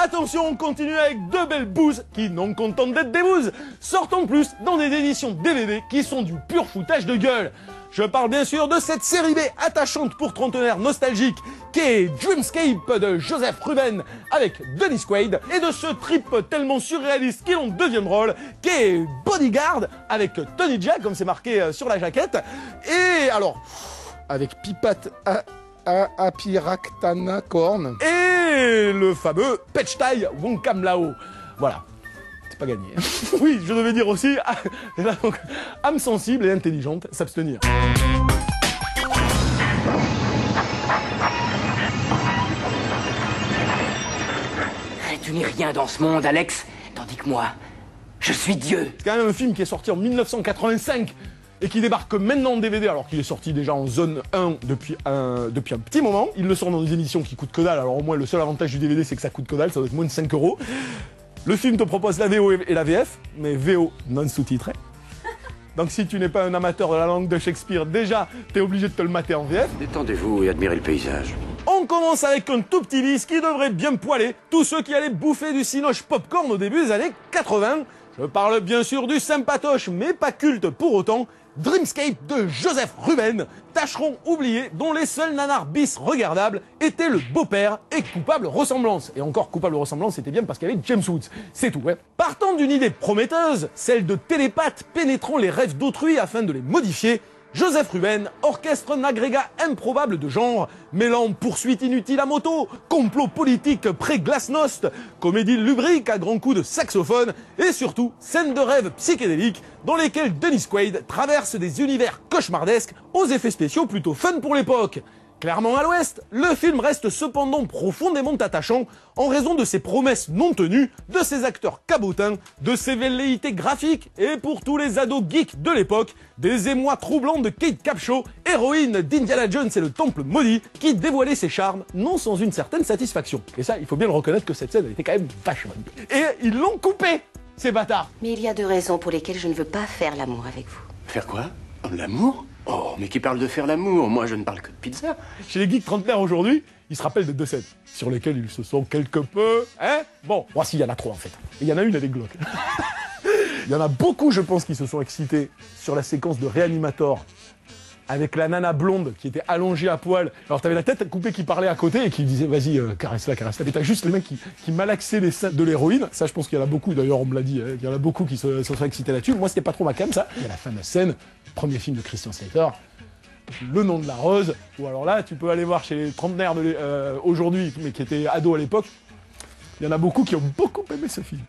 attention, on continue avec deux belles bouses qui, non contentes d'être des bouses, sortent en plus dans des éditions DVD qui sont du pur foutage de gueule. Je parle bien sûr de cette série B attachante pour trentenaires nostalgiques qui est Dreamscape de Joseph Ruben avec Dennis Quaid et de ce trip tellement surréaliste qu'il en devient drôle qui est Bodyguard avec Tony Jaa comme c'est marqué sur la jaquette et alors avec Pipat Apiractana Korn et le fameux Pechtai Wonkam Lao. Voilà. Pas gagné. Oui, je devais dire aussi, donc, âme sensible et intelligente, s'abstenir. Tu n'es rien dans ce monde, Alex, tandis que moi, je suis Dieu. C'est quand même un film qui est sorti en 1985 et qui débarque maintenant en DVD alors qu'il est sorti déjà en zone 1 depuis un petit moment. Il le sort dans des émissions qui coûtent que dalle, alors au moins le seul avantage du DVD c'est que ça coûte que dalle, ça doit être moins de 5 €. Le film te propose la VO et la VF, mais VO non sous-titré. Donc si tu n'es pas un amateur de la langue de Shakespeare, déjà, t'es obligé de te le mater en VF. Détendez-vous et admirez le paysage. On commence avec un tout petit bis qui devrait bien poiler tous ceux qui allaient bouffer du cinoche popcorn au début des années 80. Je parle bien sûr du sympatoche, mais pas culte pour autant, Dreamscape de Joseph Ruben, tâcheron oublié dont les seuls nanars bis regardables étaient le beau-père et Coupable Ressemblance. Et encore Coupable Ressemblance, c'était bien parce qu'il y avait James Woods. C'est tout, ouais. Partant d'une idée prometteuse, celle de télépathes pénétrant les rêves d'autrui afin de les modifier, Joseph Ruben orchestre un agrégat improbable de genre, mêlant poursuite inutile à moto, complot politique pré-glasnost, comédie lubrique à grands coups de saxophone, et surtout scènes de rêve psychédéliques dans lesquelles Dennis Quaid traverse des univers cauchemardesques aux effets spéciaux plutôt fun pour l'époque. Clairement à l'ouest, le film reste cependant profondément attachant en raison de ses promesses non tenues, de ses acteurs cabotins, de ses velléités graphiques et pour tous les ados geeks de l'époque, des émois troublants de Kate Capshaw, héroïne d'Indiana Jones et le Temple Maudit, qui dévoilait ses charmes, non sans une certaine satisfaction. Et ça, il faut bien le reconnaître que cette scène, elle était quand même vachement bien. Et ils l'ont coupé, ces bâtards. Mais il y a deux raisons pour lesquelles je ne veux pas faire l'amour avec vous. Faire quoi? L'amour? Oh, mais qui parle de faire l'amour? Moi, je ne parle que de pizza. Chez les geeks trentenaires aujourd'hui, ils se rappellent de deux scènes sur lesquelles ils se sont quelque peu... Hein? Bon, voici, il y en a trois en fait. Et il y en a une avec Glock. Il y en a beaucoup, je pense, qui se sont excités sur la séquence de Reanimator avec la nana blonde qui était allongée à poil. Alors t'avais la tête coupée qui parlait à côté et qui disait vas-y, caresse-la, caresse-la. Mais t'as juste les mecs qui malaxaient les seins de l'héroïne. Ça, je pense qu'il y en a beaucoup, d'ailleurs on me l'a dit, hein, il y en a beaucoup qui se sont excités là-dessus. Moi, c'était pas trop ma cam, ça. Il y a la fameuse scène, premier film de Christian Slater, Le Nom de la Rose, ou alors là, tu peux aller voir chez les trentenaires aujourd'hui, mais qui étaient ados à l'époque. Il y en a beaucoup qui ont beaucoup aimé ce film.